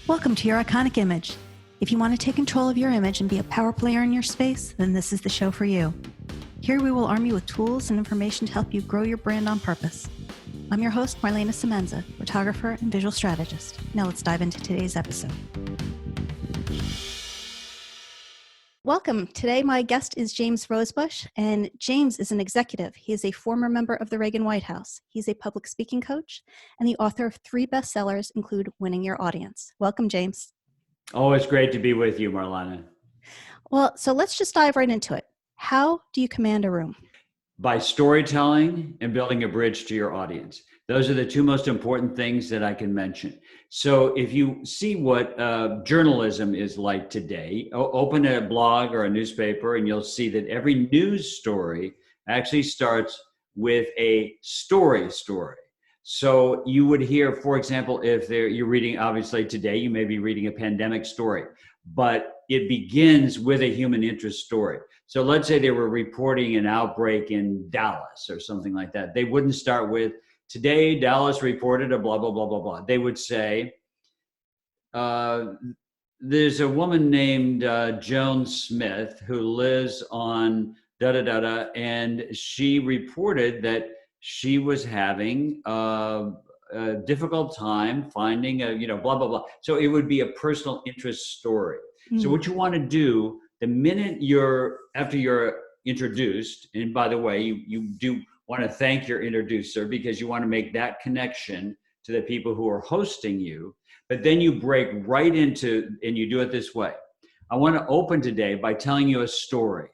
Welcome to Your Iconic Image. If you want to take control of your image and be a power player in your space, then this is the show for you. Here we will arm you with tools and information to help you grow your brand on purpose. I'm your host, Marlana Semenza, photographer and visual strategist. Now let's dive into today's episode. Welcome. Today my guest is James Rosebush, and James is an executive. He is a former member of the Reagan White House. He's a public speaking coach and the author of 3 bestsellers, include Winning Your Audience. Welcome, James. Oh, it's great to be with you, Marlana. Well, so let's just dive right into it. How do you command a room? By storytelling and building a bridge to your audience. Those are the 2 most important things that I can mention. So if you see what journalism is like today, open a blog or a newspaper and you'll see that every news story actually starts with a story. So you would hear, for example, if you're reading, obviously today, you may be reading a pandemic story, but it begins with a human interest story. So let's say they were reporting an outbreak in Dallas or something like that. They wouldn't start with, today, Dallas reported a blah, blah, blah, blah, blah. They would say, there's a woman named Joan Smith who lives on da-da-da-da, and she reported that she was having a difficult time finding blah, blah, blah. So it would be a personal interest story. Mm-hmm. So what you want to do, the minute after you're introduced, and by the way, you do want to thank your introducer because you want to make that connection to the people who are hosting you, but then you break right into, and you do it this way. I want to open today by telling you a story.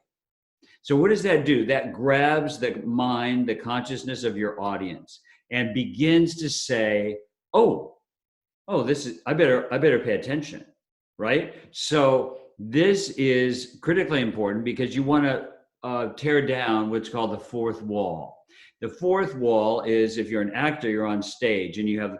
So what does that do? That grabs the mind, the consciousness of your audience and begins to say, oh, this is, I better pay attention, right? So this is critically important because you want to tear down what's called the 4th wall. The 4th wall is, if you're an actor, you're on stage and you have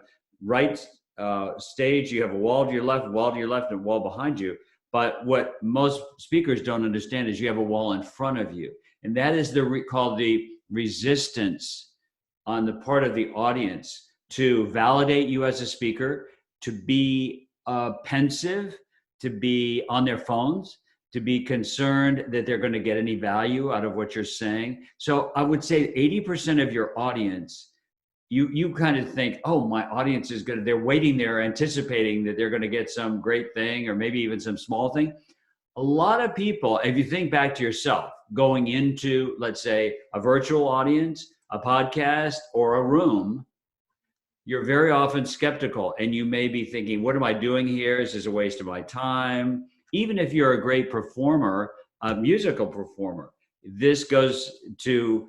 stage, you have a wall to your left, and a wall behind you. But what most speakers don't understand is you have a wall in front of you. And that is called the resistance on the part of the audience to validate you as a speaker, to be pensive, to be on their phones, to be concerned that they're going to get any value out of what you're saying. So I would say 80% of your audience, you kind of think, oh, my audience is good. They're waiting there, anticipating that they're going to get some great thing or maybe even some small thing. A lot of people, if you think back to yourself, going into, let's say, a virtual audience, a podcast, or a room, you're very often skeptical and you may be thinking, what am I doing here? Is this a waste of my time? Even if you're a great performer, a musical performer, this goes to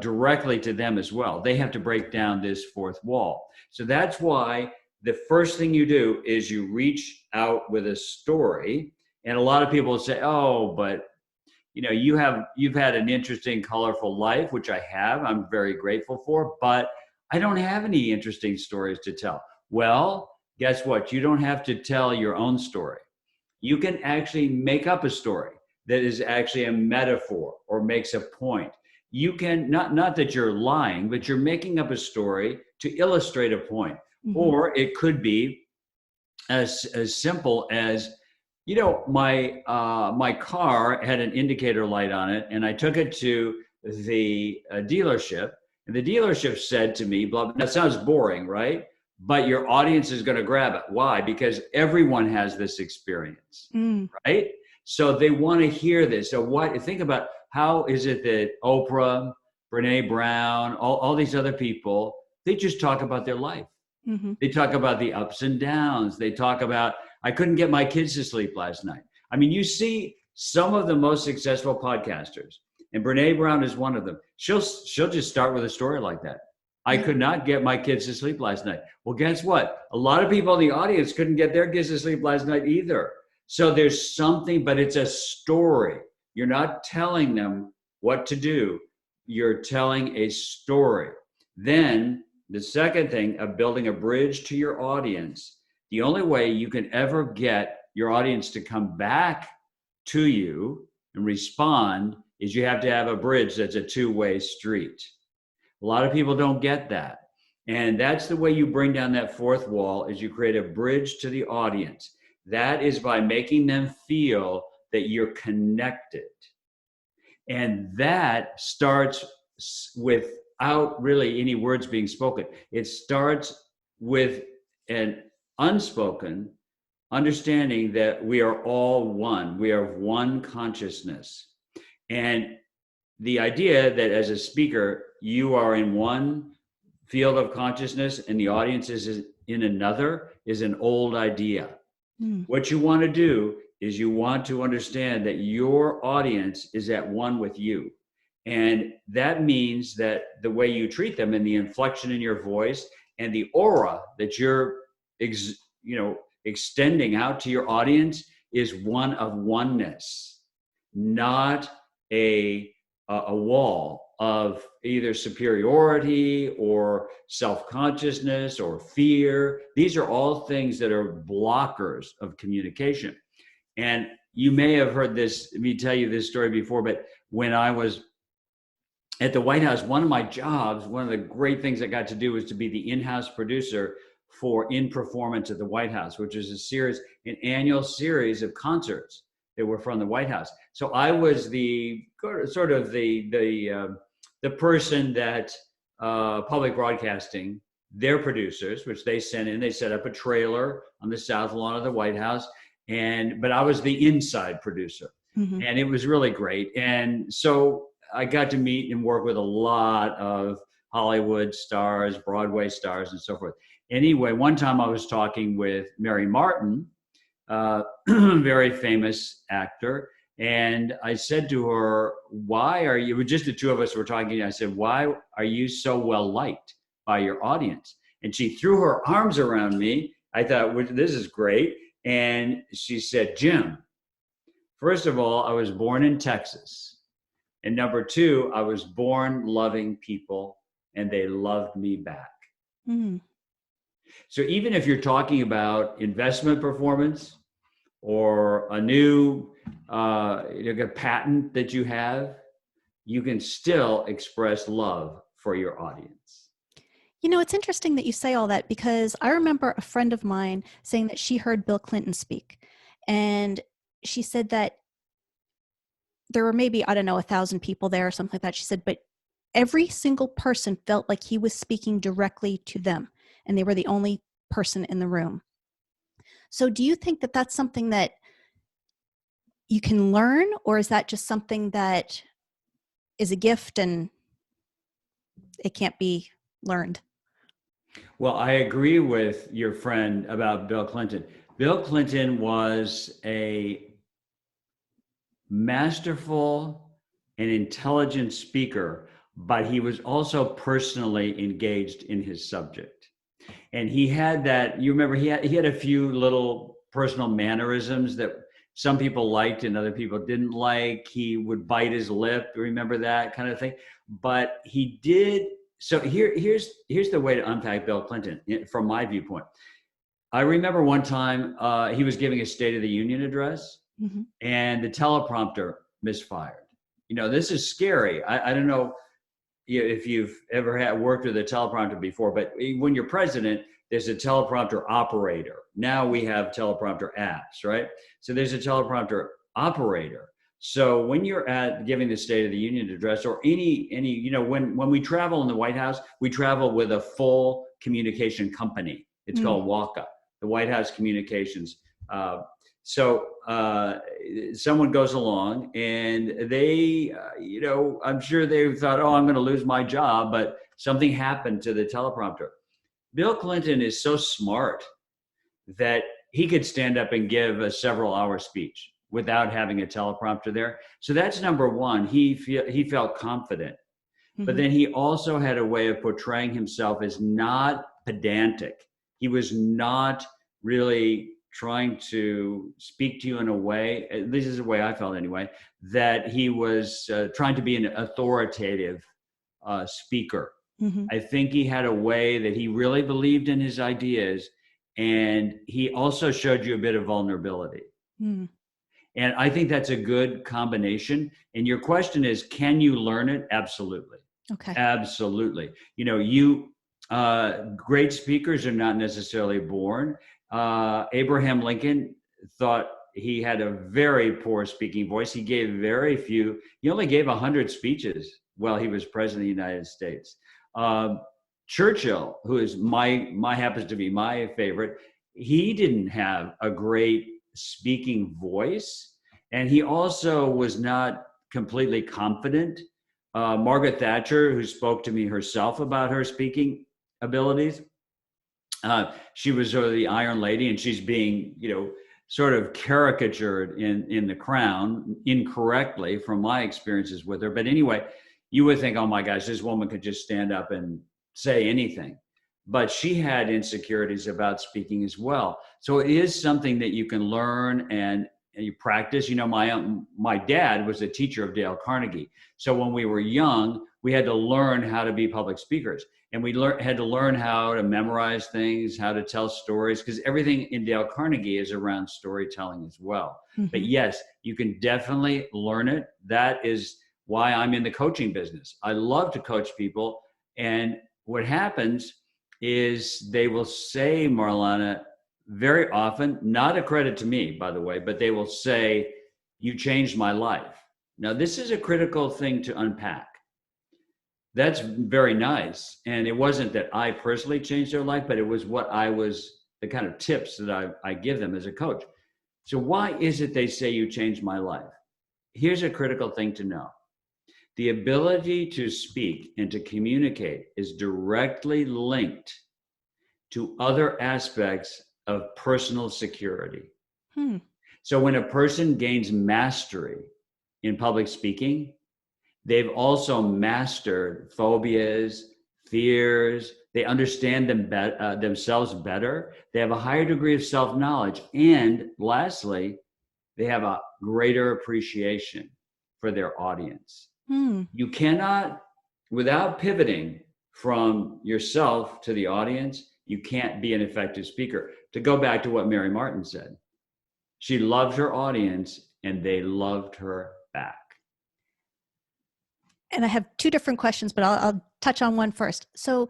directly to them as well. They have to break down this 4th wall. So that's why the first thing you do is you reach out with a story. And a lot of people say, oh, but you've had an interesting, colorful life, which I have. I'm very grateful for, but I don't have any interesting stories to tell. Well, guess what? You don't have to tell your own story. You can actually make up a story that is actually a metaphor or makes a point. You can, not that you're lying, but you're making up a story to illustrate a point. Mm-hmm. Or it could be as simple as, my car had an indicator light on it, and I took it to the dealership, and the dealership said to me, blah, that sounds boring, right? But your audience is going to grab it. Why? Because everyone has this experience, right? So they want to hear this. So think about, how is it that Oprah, Brene Brown, all these other people, they just talk about their life. Mm-hmm. They talk about the ups and downs. They talk about, I couldn't get my kids to sleep last night. I mean, you see some of the most successful podcasters, and Brene Brown is one of them. She'll just start with a story like that. I could not get my kids to sleep last night. Well, guess what? A lot of people in the audience couldn't get their kids to sleep last night either. So there's something, but it's a story. You're not telling them what to do. You're telling a story. Then the second thing of building a bridge to your audience, the only way you can ever get your audience to come back to you and respond is you have to have a bridge that's a 2-way street. A lot of people don't get that. And that's the way you bring down that fourth wall, is you create a bridge to the audience. That is by making them feel that you're connected. And that starts without really any words being spoken. It starts with an unspoken understanding that we are all one. We are one consciousness. And the idea that as a speaker, you are in one field of consciousness and the audience is in another is an old idea. What you want to do is you want to understand that your audience is at one with you. And that means that the way you treat them and the inflection in your voice and the aura that you're extending out to your audience is one of oneness, not a wall of either superiority or self-consciousness or fear. These are all things that are blockers of communication. And you may have heard this, me tell you this story before, but when I was at the White House, one of my jobs, one of the great things I got to do was to be the in-house producer for In Performance at the White House, which is an annual series of concerts that were from the White House. So I was the person that public broadcasting, their producers, which they sent in, they set up a trailer on the south lawn of the White House, but I was the inside producer, and it was really great. And so I got to meet and work with a lot of Hollywood stars, Broadway stars, and so forth. Anyway, one time I was talking with Mary Martin, very famous actor, and I said to her, it was just the two of us were talking. I said, why are you so well liked by your audience? And she threw her arms around me. I thought, well, this is great. And she said, Jim, first of all, I was born in Texas. And number two, I was born loving people and they loved me back. So even if you're talking about investment performance or a new a patent that you have, you can still express love for your audience. You know, it's interesting that you say all that, because I remember a friend of mine saying that she heard Bill Clinton speak. And she said that there were maybe, 1,000 people there or something like that. She said, but every single person felt like he was speaking directly to them, and they were the only person in the room. So do you think that that's something that you can learn, or is that just something that is a gift and it can't be learned? Well, I agree with your friend about Bill Clinton. Bill Clinton was a masterful and intelligent speaker, but he was also personally engaged in his subject. And he had that, you remember, he had a few little personal mannerisms that some people liked and other people didn't like. He would bite his lip, remember that kind of thing? But he did. So here's the way to unpack Bill Clinton from my viewpoint. I remember one time he was giving a State of the Union address, and the teleprompter misfired. You know, this is scary. I don't know if you've ever worked with a teleprompter before, but when you're president, there's a teleprompter operator. Now we have teleprompter apps, right? So there's a teleprompter operator. So when you're at giving the State of the Union address, or any, when we travel in the White House, we travel with a full communication company. It's called WACA, the White House Communications. So someone goes along and they, I'm sure they thought, oh, I'm going to lose my job, but something happened to the teleprompter. Bill Clinton is so smart that he could stand up and give a several-hour speech without having a teleprompter there. So that's number one. He felt confident, but then he also had a way of portraying himself as not pedantic. He was not really trying to speak to you in a way, this is the way I felt anyway, that he was trying to be an authoritative speaker. I think he had a way that he really believed in his ideas, and he also showed you a bit of vulnerability. And I think that's a good combination. And your question is, can you learn it? Absolutely. Okay. Absolutely. Great speakers are not necessarily born. Abraham Lincoln thought he had a very poor speaking voice. He gave very few. He only gave 100 speeches while he was president of the United States. Churchill, who is my happens to be my favorite, he didn't have a great speaking voice, and he also was not completely confident. Margaret Thatcher, who spoke to me herself about her speaking abilities, she was sort of the Iron Lady, and she's being, sort of caricatured in The Crown incorrectly from my experiences with her. But anyway, you would think, oh my gosh, this woman could just stand up and say anything. But she had insecurities about speaking as well. So it is something that you can learn and you practice. My dad was a teacher of Dale Carnegie. So when we were young, we had to learn how to be public speakers. And we had to learn how to memorize things, how to tell stories, because everything in Dale Carnegie is around storytelling as well. Mm-hmm. But yes, you can definitely learn it. That is why I'm in the coaching business. I love to coach people. And what happens is they will say, Marlana, very often, not a credit to me, by the way, but they will say, you changed my life. Now, this is a critical thing to unpack. That's very nice. And it wasn't that I personally changed their life, but it was the kind of tips that I give them as a coach. So why is it they say you changed my life? Here's a critical thing to know. The ability to speak and to communicate is directly linked to other aspects of personal security. So when a person gains mastery in public speaking, they've also mastered phobias, fears. They understand themselves better. They have a higher degree of self-knowledge. And lastly, they have a greater appreciation for their audience. You cannot, without pivoting from yourself to the audience, you can't be an effective speaker. To go back to what Mary Martin said, she loved her audience and they loved her back. And I have two different questions, but I'll touch on one first. So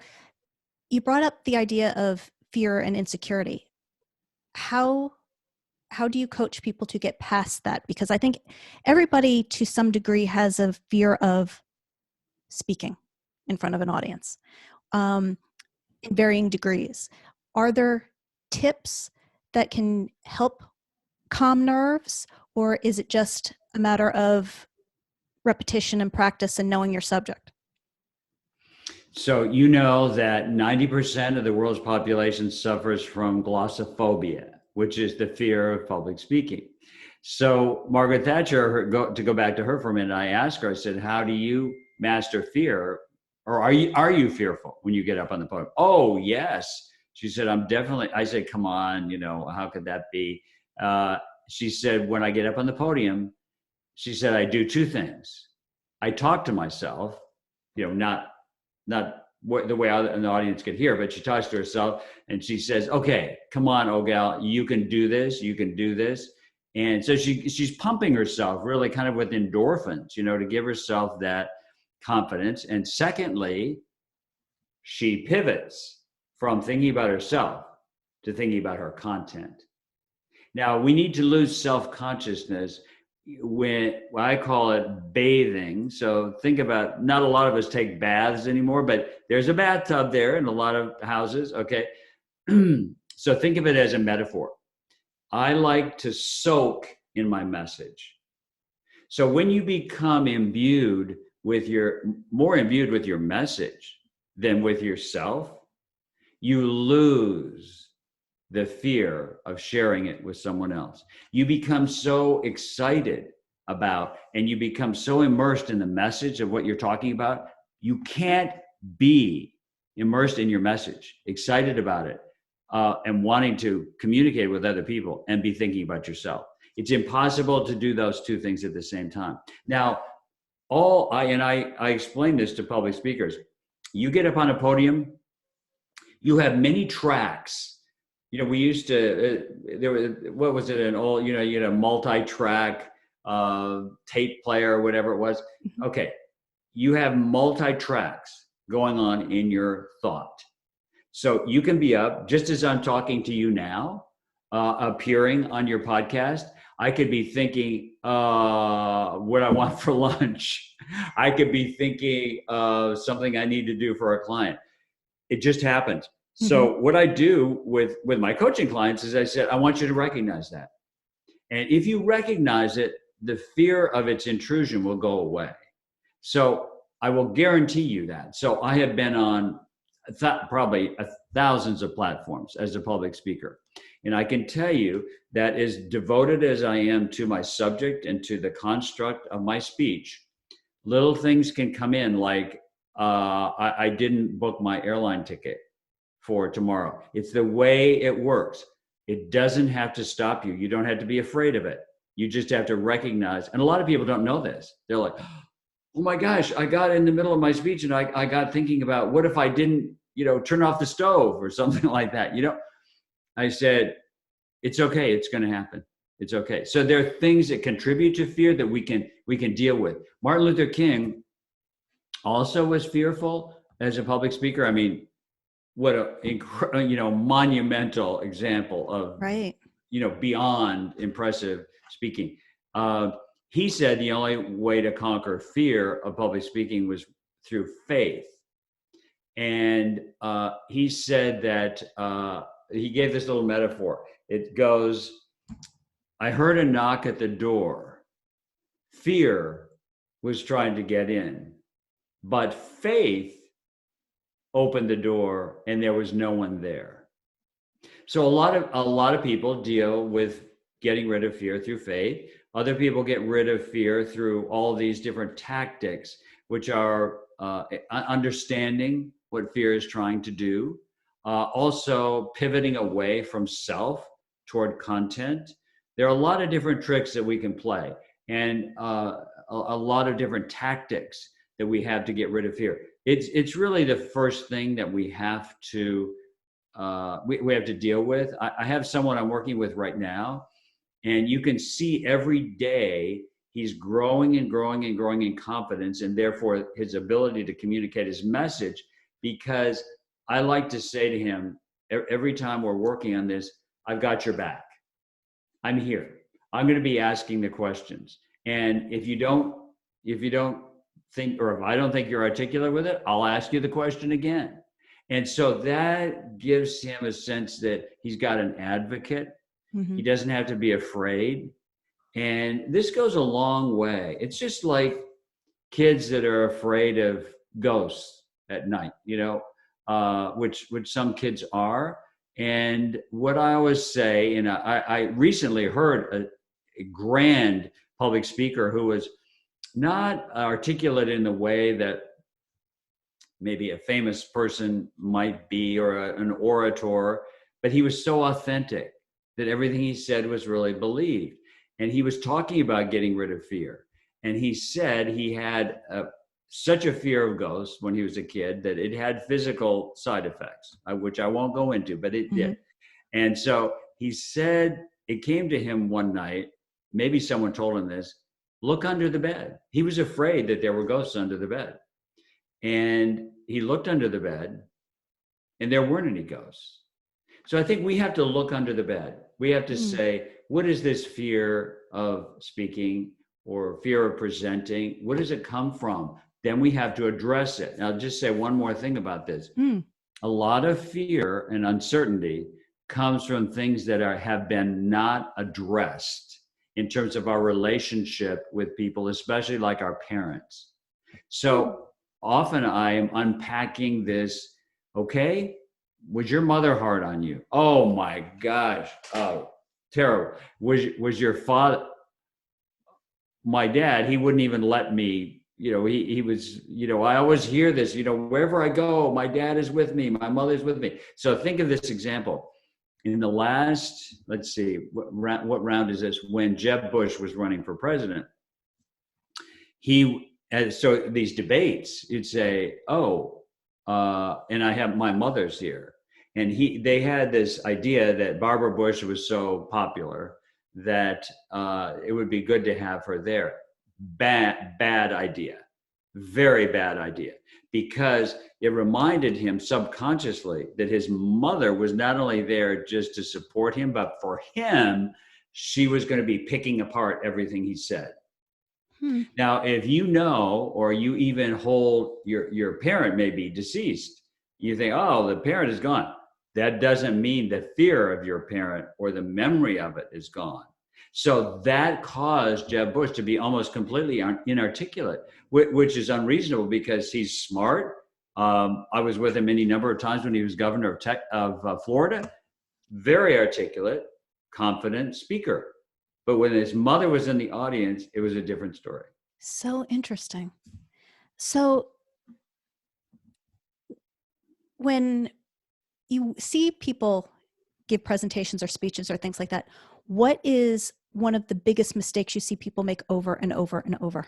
you brought up the idea of fear and insecurity. How do you coach people to get past that? Because I think everybody to some degree has a fear of speaking in front of an audience in varying degrees. Are there tips that can help calm nerves, or is it just a matter of repetition and practice and knowing your subject? So you know that 90% of the world's population suffers from glossophobia, which is the fear of public speaking. So Margaret Thatcher, to go back to her for a minute, I asked her, I said, how do you master fear? Or are you fearful when you get up on the podium? Oh, yes. She said, I said, come on, how could that be? She said, when I get up on the podium, she said, I do two things. I talk to myself, not the way the audience could hear, but she talks to herself and she says, okay, come on, oh gal, you can do this, you can do this. And so she's pumping herself really kind of with endorphins, to give herself that confidence. And secondly, she pivots from thinking about herself to thinking about her content. Now, we need to lose self-consciousness when I call it bathing. So think about, not a lot of us take baths anymore, but there's a bathtub there in a lot of houses, okay? So think of it as a metaphor. I like to soak in my message. So when you become more imbued with your message than with yourself, you lose the fear of sharing it with someone else. You become so excited about, and you become so immersed in the message of what you're talking about, you can't be immersed in your message, excited about it, and wanting to communicate with other people and be thinking about yourself. It's impossible to do those two things at the same time. Now, I explain this to public speakers. You get up on a podium, you have many tracks. We used to, what was it, you had a multi-track tape player or whatever it was. Okay, you have multi-tracks going on in your thought. So you can be up just as I'm talking to you now, appearing on your podcast. I could be thinking what I want for lunch. I could be thinking something I need to do for a client. It just happened. So what I do with my coaching clients is I said, I want you to recognize that. And if you recognize it, the fear of its intrusion will go away. So I will guarantee you that. So I have been on probably thousands of platforms as a public speaker. And I can tell you that as devoted as I am to my subject and to the construct of my speech, little things can come in like I didn't book my airline ticket for tomorrow. It's the way it works. It doesn't have to stop you. You don't have to be afraid of it. You just have to recognize, and a lot of people don't know this. They're like, oh my gosh, I got in the middle of my speech and I got thinking about what if I didn't, turn off the stove or something like that. I said, it's okay. It's going to happen. It's okay. So there are things that contribute to fear that we can deal with. Martin Luther King also was fearful as a public speaker. I mean, what a monumental example of Right. beyond impressive speaking. He said the only way to conquer fear of public speaking was through faith. And he said that he gave this little metaphor. It goes, I heard a knock at the door. Fear was trying to get in, but faith opened the door and there was no one there. So a lot of people deal with getting rid of fear through faith. Other people get rid of fear through all these different tactics, which are understanding what fear is trying to do, also pivoting away from self toward content. There are a lot of different tricks that we can play, and a lot of different tactics that we have to get rid of fear. It's really the first thing that we have to we have to deal with. I have someone I'm working with right now, and you can see every day he's growing and growing and growing in confidence, and therefore his ability to communicate his message. Because I like to say to him every time we're working on this, I've got your back. I'm here. I'm going to be asking the questions, and if you don't think, or if I don't think you're articulate with it, I'll ask you the question again. And so that gives him a sense that he's got an advocate. He doesn't have to be afraid. And this goes a long way. It's just like kids that are afraid of ghosts at night, which some kids are. And what I always say, and I recently heard a grand public speaker who was not articulate in the way that maybe a famous person might be, or an orator, but he was so authentic that everything he said was really believed. And he was talking about getting rid of fear. And he said he had such a fear of ghosts when he was a kid that it had physical side effects, which I won't go into, but it did. And so he said it came to him one night, maybe someone told him this, look under the bed. He was afraid that there were ghosts under the bed. And he looked under the bed and there weren't any ghosts. So I think we have to look under the bed. We have to say, what is this fear of speaking or fear of presenting? What does it come from? Then we have to address it. And I'll just say one more thing about this. A lot of fear and uncertainty comes from things that have been not addressed in terms of our relationship with people, especially like our parents. So often I am unpacking this. Okay, was your mother hard on you? Oh my gosh, oh, terrible. Was your father? My dad, he wouldn't even let me. He was. I always hear this. Wherever I go, my dad is with me. My mother's with me. So think of this example. In the last, let's see, what round is this? When Jeb Bush was running for president, so these debates, you'd say, and I have my mother's here. And they had this idea that Barbara Bush was so popular that it would be good to have her there. Bad idea. Very bad idea. because it reminded him subconsciously that his mother was not only there just to support him, but for him, she was going to be picking apart everything he said. Now, if you know, or you even hold your parent may be deceased, you think, oh, the parent is gone. That doesn't mean the fear of your parent or the memory of it is gone. So that caused Jeb Bush to be almost completely inarticulate, which is unreasonable because he's smart. I was with him any number of times when he was governor of Florida. Very articulate, confident speaker. But when his mother was in the audience, it was a different story. So interesting. So when you see people give presentations or speeches or things like that, what is one of the biggest mistakes you see people make over and over and over?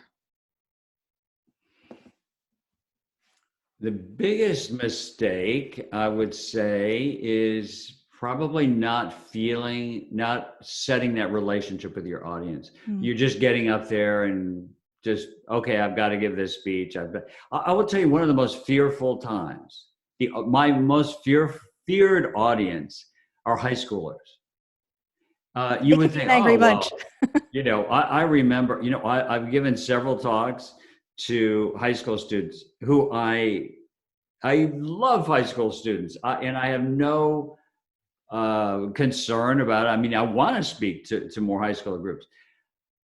The biggest mistake, I would say, is probably not setting that relationship with your audience. You're just getting up there and just, okay, I've got to give this speech. I will tell you one of the most fearful times. My most feared audience are high schoolers. You would think, angry bunch. Well, I remember, I've given several talks to high school students who I love high school students, and I have no concern about it. I mean, I want to speak to more high school groups,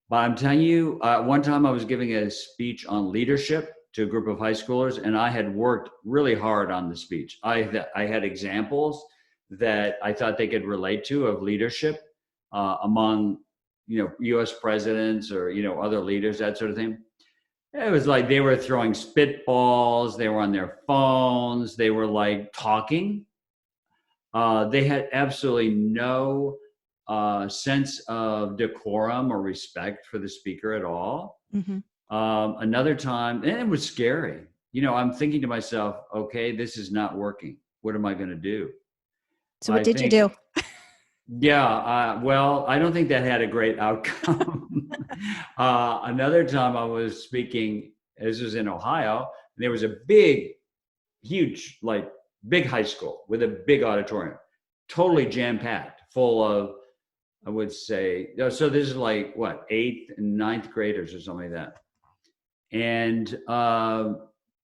but I'm telling you, one time I was giving a speech on leadership to a group of high schoolers, and I had worked really hard on the speech. I had examples that I thought they could relate to of leadership among, U.S. presidents or, other leaders, that sort of thing. It was like they were throwing spitballs, they were on their phones, they were like talking. They had absolutely no sense of decorum or respect for the speaker at all. Another time, and it was scary. I'm thinking to myself, okay, this is not working. What am I going to do? So what did you do? Yeah, well, I don't think that had a great outcome. Another time I was speaking, this was in Ohio, and there was a huge, big high school with a big auditorium, totally jam-packed, full of, I would say, so this is like, 8th and 9th graders or something like that. And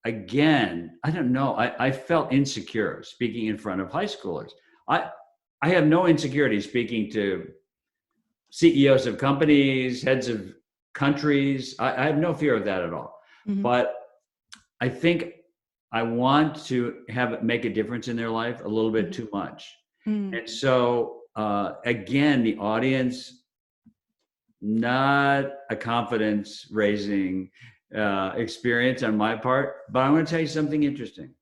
again, I don't know, I felt insecure speaking in front of high schoolers. I have no insecurity speaking to CEOs of companies, heads of countries. I have no fear of that at all. But I think I want to make a difference in their life a little bit too much. And so, again, the audience, not a confidence raising experience on my part, but I'm going to tell you something interesting.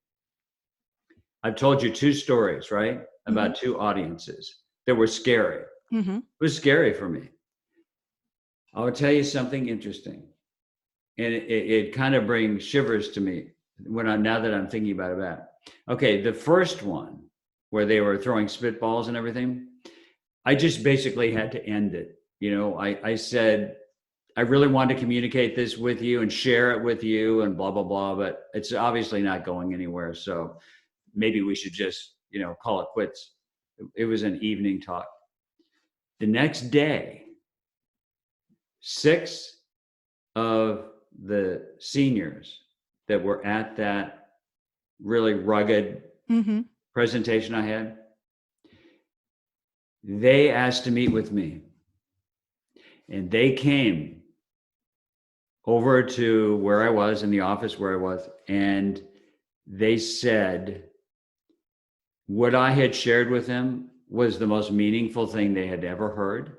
I've told you 2 stories, right? About 2 audiences that were scary. It was scary for me. I'll tell you something interesting. And it kind of brings shivers to me now that I'm thinking about it back. Okay, the first one where they were throwing spitballs and everything, I just basically had to end it. I said, I really want to communicate this with you and share it with you and blah, blah, blah, but it's obviously not going anywhere. So maybe we should just, call it quits. It was an evening talk. The next day, 6 of the seniors that were at that really rugged presentation I had, they asked to meet with me. And they came over to where I was, in the office where I was, and they said what I had shared with them was the most meaningful thing they had ever heard,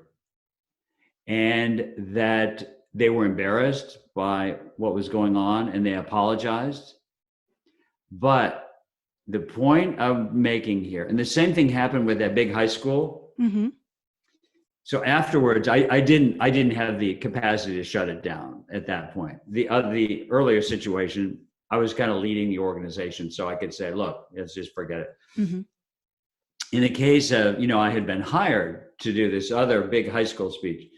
and that they were embarrassed by what was going on and they apologized. But the point I'm making here, and the same thing happened with that big high school. So afterwards, I didn't have the capacity to shut it down at that point. The earlier situation, I was kind of leading the organization, so I could say, look, let's just forget it. In the case of, I had been hired to do this other big high school speech,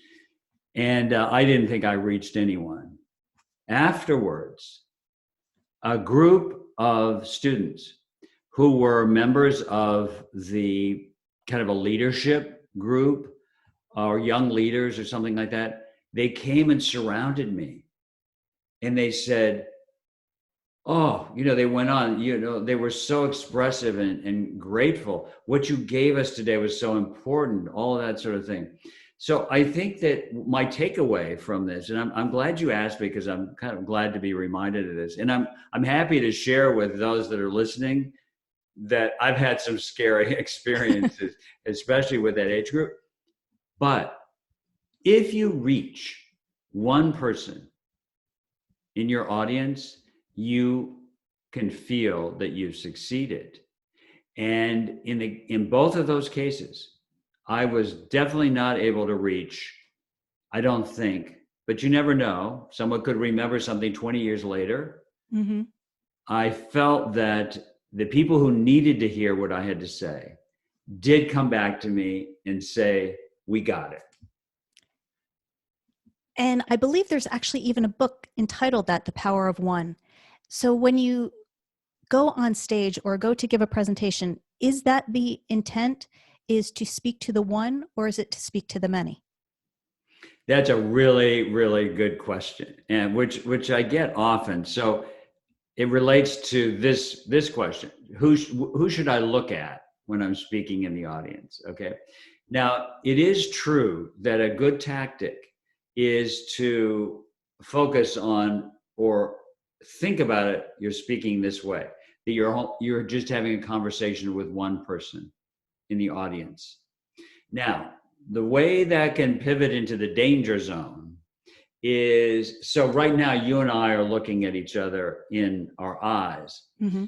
and I didn't think I reached anyone. Afterwards, a group of students who were members of the kind of a leadership group or young leaders or something like that. They came and surrounded me and they said, oh, they went on, they were so expressive and grateful. What you gave us today was so important, all of that sort of thing. So I think that my takeaway from this, and I'm glad you asked me because I'm kind of glad to be reminded of this. And I'm happy to share with those that are listening that I've had some scary experiences, especially with that age group. But if you reach one person in your audience, you can feel that you've succeeded. And in both of those cases, I was definitely not able to reach, I don't think, but you never know. Someone could remember something 20 years later. Mm-hmm. I felt that the people who needed to hear what I had to say did come back to me and say, we got it. And I believe there's actually even a book entitled that, The Power of One. So when you go on stage or go to give a presentation, is that the intent, is to speak to the one, or is it to speak to the many? That's a really, really good question, and which I get often. So it relates to this question: who should I look at when I'm speaking in the audience? Okay. Now, it is true that a good tactic is to focus on or think about it. You're speaking this way, that you're just having a conversation with one person in the audience. Now, the way that can pivot into the danger zone is, so right now you and I are looking at each other in our eyes. Mm-hmm.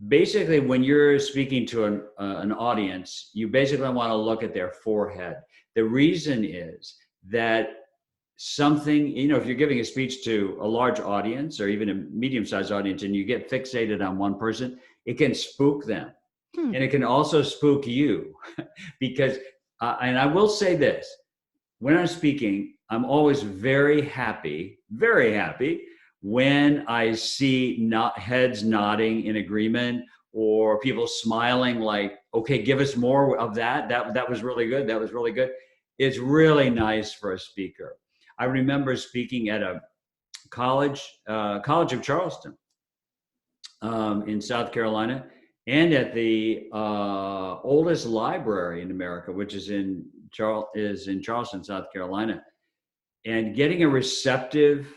Basically, when you're speaking to an audience, you basically want to look at their forehead. The reason is that something, if you're giving a speech to a large audience or even a medium-sized audience and you get fixated on one person, it can spook them. And it can also spook you because, and I will say this, when I'm speaking, I'm always very happy when I see heads nodding in agreement or people smiling like, okay, give us more of that. That was really good. That was really good. It's really nice for a speaker. I remember speaking at a College of Charleston in South Carolina, and at the oldest library in America, which is in Charleston, South Carolina. And getting a receptive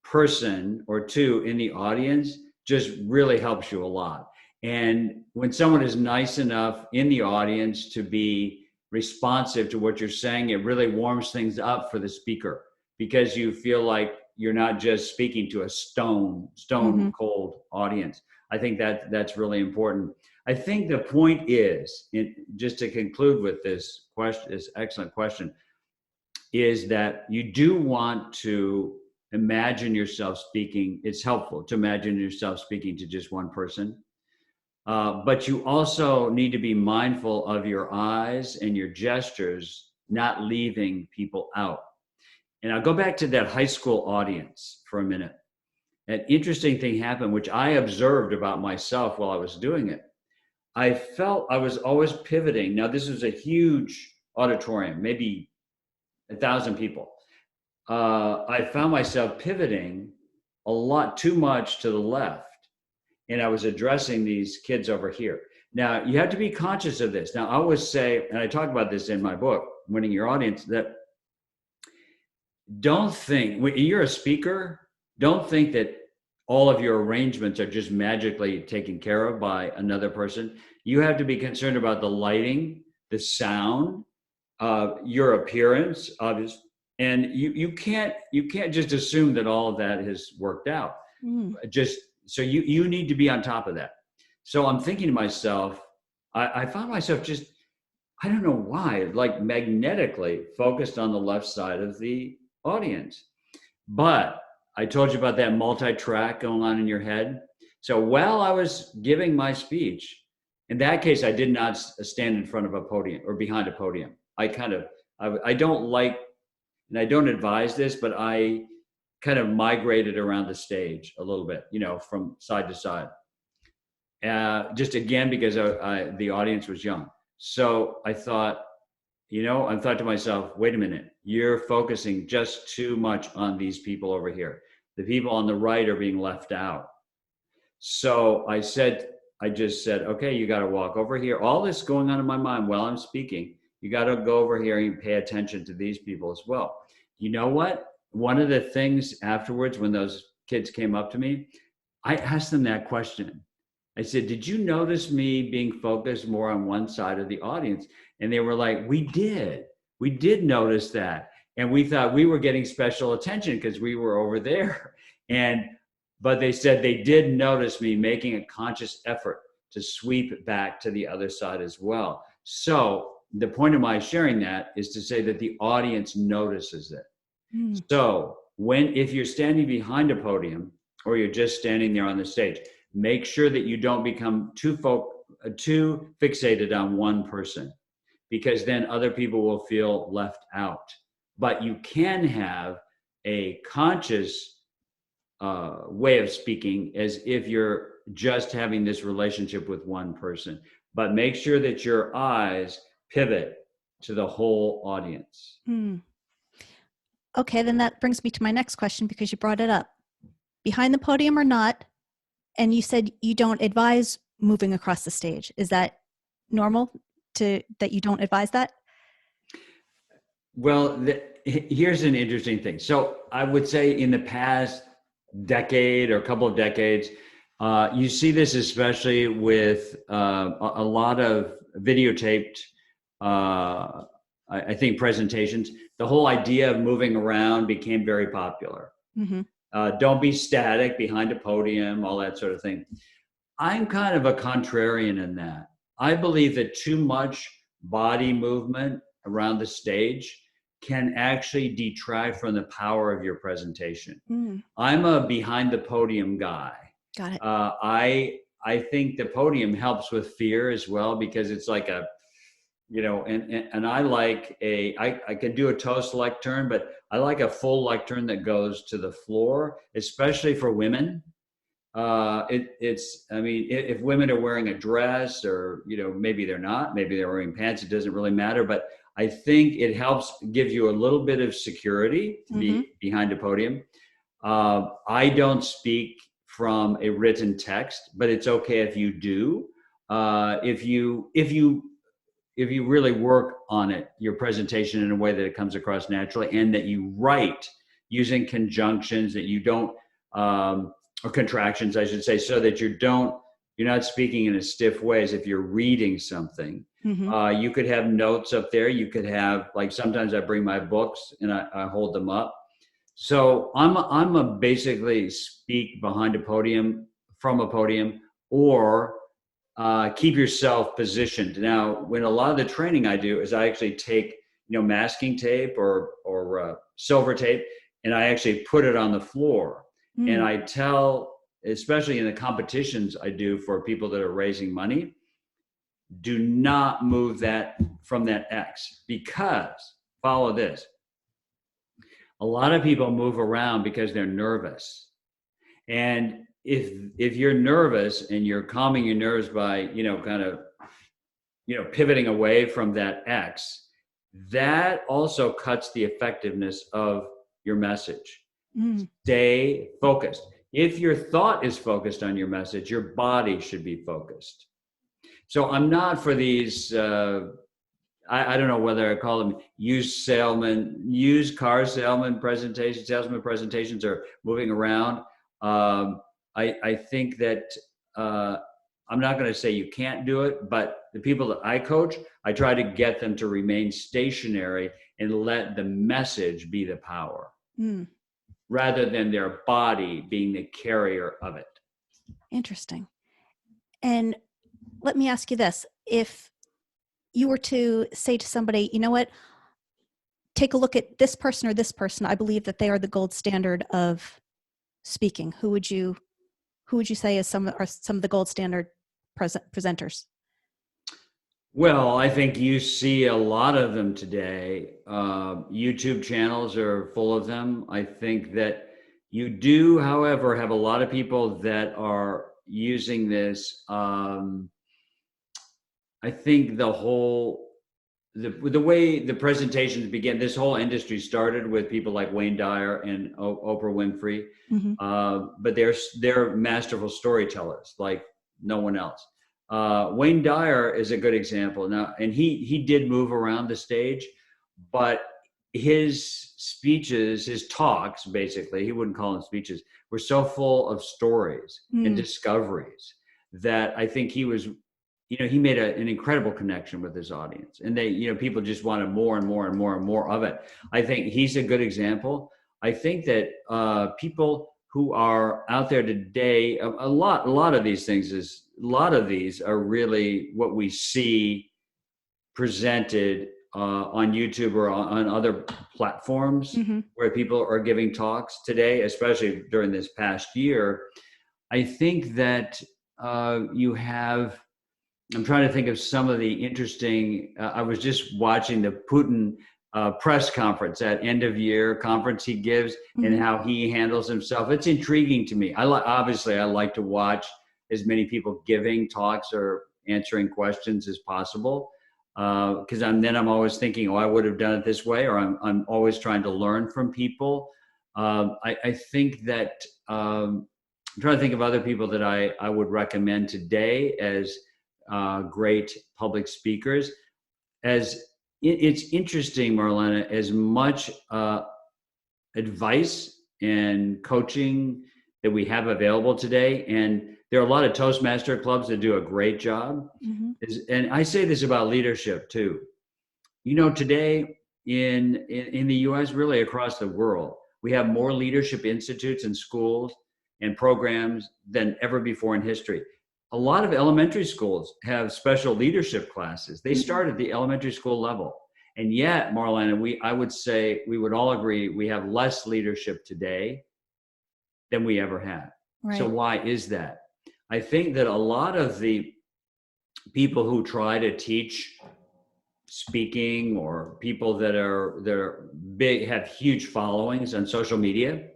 person or two in the audience just really helps you a lot. And when someone is nice enough in the audience to be responsive to what you're saying, it really warms things up for the speaker because you feel like you're not just speaking to a stone mm-hmm. cold audience. I think that's really important. I think the point is, just to conclude with this question, this excellent question, is that you do want to imagine yourself speaking. It's helpful to imagine yourself speaking to just one person. But you also need to be mindful of your eyes and your gestures, not leaving people out. And I'll go back to that high school audience for a minute. An interesting thing happened, which I observed about myself while I was doing it. I felt I was always pivoting. Now, this was a huge auditorium, maybe 1,000 people. I found myself pivoting a lot too much to the left, and I was addressing these kids over here. Now, you have to be conscious of this. Now, I always say, and I talk about this in my book, Winning Your Audience, that don't think, when you're a speaker, don't think that all of your arrangements are just magically taken care of by another person. You have to be concerned about the lighting, the sound, your appearance, obviously. And you can't just assume that all of that has worked out. So you need to be on top of that. So I'm thinking to myself, I found myself just, I don't know why, like magnetically focused on the left side of the audience. But I told you about that multi-track going on in your head. So while I was giving my speech, in that case, I did not stand in front of a podium or behind a podium. I don't like, and I don't advise this, but I kind of migrated around the stage a little bit, from side to side. Just again, because the audience was young. So I thought to myself, wait a minute, you're focusing just too much on these people over here. The people on the right are being left out. So I just said, okay, you got to walk over here. All this going on in my mind while I'm speaking, you got to go over here and pay attention to these people as well. You know what? One of the things afterwards, when those kids came up to me, I asked them that question. I said, did you notice me being focused more on one side of the audience? And they were like, we did notice that. And we thought we were getting special attention because we were over there. But they said they did notice me making a conscious effort to sweep back to the other side as well. So the point of my sharing that is to say that the audience notices it. Mm. So if you're standing behind a podium or you're just standing there on the stage, make sure that you don't become too fixated on one person, because then other people will feel left out. But you can have a conscious way of speaking as if you're just having this relationship with one person. But make sure that your eyes pivot to the whole audience. Okay, then that brings me to my next question, because you brought it up. Behind the podium or not, and you said you don't advise moving across the stage. Is that normal that you don't advise that? Well, here's an interesting thing. So I would say in the past decade or a couple of decades, you see this especially with a lot of videotaped, I think, presentations. The whole idea of moving around became very popular. Mm-hmm. Don't be static behind a podium, all that sort of thing. I'm kind of a contrarian in that. I believe that too much body movement around the stage can actually detract from the power of your presentation. I'm a behind the podium guy. Got it. I think the podium helps with fear as well, because it's like and I like I can do a toast lectern, but I like a full lectern that goes to the floor, especially for women. If women are wearing a dress, or, maybe they're not, maybe they're wearing pants, it doesn't really matter. But I think it helps give you a little bit of security to be behind a podium. I don't speak from a written text, but it's okay if you do. If you really work on it, your presentation, in a way that it comes across naturally, and that you write using conjunctions, that you don't, or contractions, I should say, so that you're not speaking in a stiff way as if you're reading something. You could have notes up there. You could have, like, sometimes I bring my books and I hold them up. So I'm a basically speak behind a podium, from a podium, or keep yourself positioned. Now, when a lot of the training I do is I actually take, masking tape or silver tape, and I actually put it on the floor. And I tell, especially in the competitions I do for people that are raising money, do not move that from that X, because, follow this, a lot of people move around because they're nervous. And if you're nervous and you're calming your nerves by, pivoting away from that X, that also cuts the effectiveness of your message. Stay focused. If your thought is focused on your message, your body should be focused. So I'm not for these, I don't know whether I call them used car salesman presentations, or moving around. I think that I'm not going to say you can't do it, but the people that I coach, I try to get them to remain stationary and let the message be the power, rather than their body being the carrier of it. Interesting. And let me ask you this. If you were to say to somebody, you know what, take a look at this person or this person, I believe that they are the gold standard of speaking, who would you say are some of the gold standard presenters? Well, I think you see a lot of them today. YouTube channels are full of them. I think that You do, however, have a lot of people that are using this. I think the way the presentations began, this whole industry started with people like Wayne Dyer and Oprah Winfrey, but they're masterful storytellers like no one else. Wayne Dyer is a good example now, and he did move around the stage, but his speeches, his talks, basically, he wouldn't call them speeches, were so full of stories and discoveries that I think he was, he made an incredible connection with his audience, and people just wanted more and more and more and more of it. I think he's a good example. I think that people who are out there today, a lot of these are really what we see presented on YouTube or on other platforms where people are giving talks today, especially during this past year. I think that I'm trying to think of some of the interesting, I was just watching the Putin press conference, that end of year conference he gives, and how he handles himself. It's intriguing to me. Obviously I like to watch as many people giving talks or answering questions as possible. Because I'm always thinking, I would have done it this way, or I'm always trying to learn from people. I think that I'm trying to think of other people that I would recommend today as great public speakers. It's interesting, Marlana, as much advice and coaching that we have available today, and there are a lot of Toastmaster clubs that do a great job. And I say this about leadership too. Today in the US, really across the world, we have more leadership institutes and schools and programs than ever before in history. A lot of elementary schools have special leadership classes. They start at the elementary school level. And yet, Marlana, I would say we would all agree we have less leadership today than we ever had. Right. So why is that? I think that a lot of the people who try to teach speaking, or people they're big, have huge followings on social media,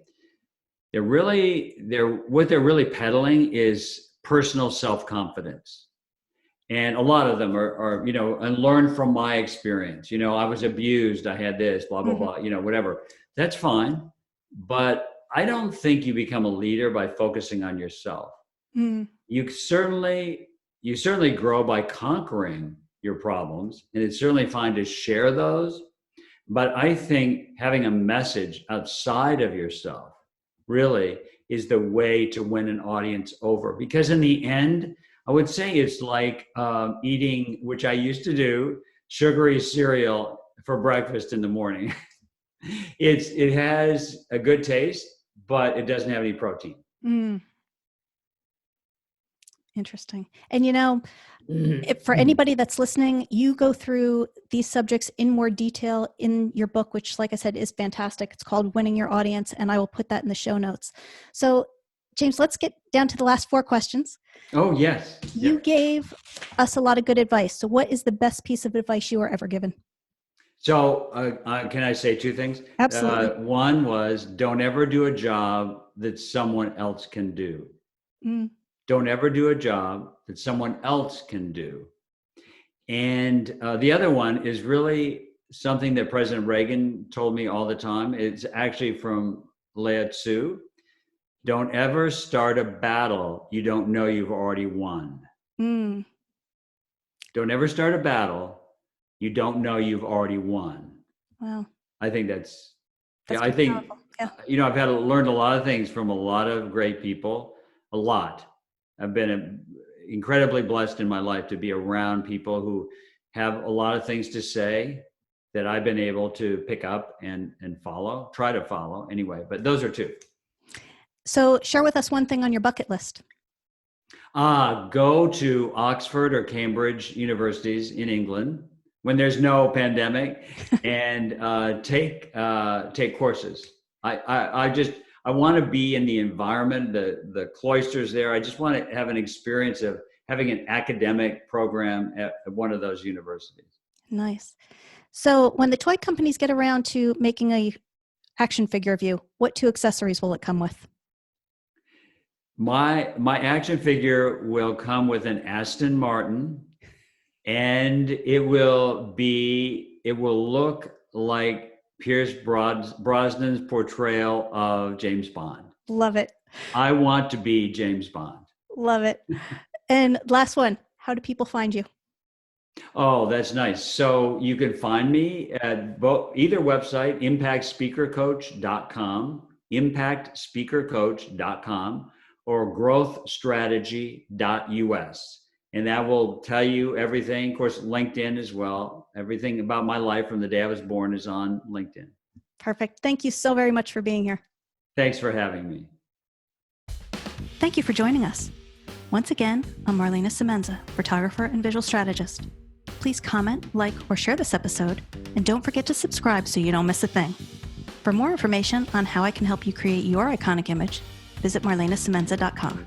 what they're really peddling is personal self-confidence. And a lot of them are and learn from my experience. I was abused, I had this, blah, blah, blah, whatever. That's fine. But I don't think you become a leader by focusing on yourself. You certainly grow by conquering your problems, and it's certainly fine to share those. But I think having a message outside of yourself really is the way to win an audience over. Because in the end, I would say it's like eating, which I used to do, sugary cereal for breakfast in the morning. It has a good taste, but it doesn't have any protein. Interesting. And for anybody that's listening, you go through these subjects in more detail in your book, which, like I said, is fantastic. It's called Winning Your Audience, and I will put that in the show notes. So, James, let's get down to the last 4 questions. Oh, yes. You gave us a lot of good advice. So what is the best piece of advice you were ever given? So can I say 2 things? Absolutely. One was, don't ever do a job that someone else can do. Don't ever do a job that someone else can do. And the other one is really something that President Reagan told me all the time. It's actually from Lao Tzu. Don't ever start a battle you don't know you've already won. Don't ever start a battle you don't know you've already won. Wow. I think that's I think, powerful. Yeah. I've learned a lot of things from a lot of great people, a lot. I've been incredibly blessed in my life to be around people who have a lot of things to say that I've been able to pick up and try to follow anyway. But those are 2. So share with us one thing on your bucket list. Go to Oxford or Cambridge universities in England when there's no pandemic, and take courses. I want to be in the environment, the cloisters there. I just want to have an experience of having an academic program at one of those universities. Nice. So when the toy companies get around to making a action figure of you, what 2 accessories will it come with? My action figure will come with an Aston Martin, and it will look like Pierce Brosnan's portrayal of James Bond. Love it. I want to be James Bond. Love it. And last one, how do people find you? Oh, that's nice. So you can find me at either website, impactspeakercoach.com, or growthstrategy.us. And that will tell you everything. Of course, LinkedIn as well. Everything about my life from the day I was born is on LinkedIn. Perfect. Thank you so very much for being here. Thanks for having me. Thank you for joining us. Once again, I'm Marlana Semenza, photographer and visual strategist. Please comment, like, or share this episode, and don't forget to subscribe so you don't miss a thing. For more information on how I can help you create your iconic image, visit marlanasemenza.com.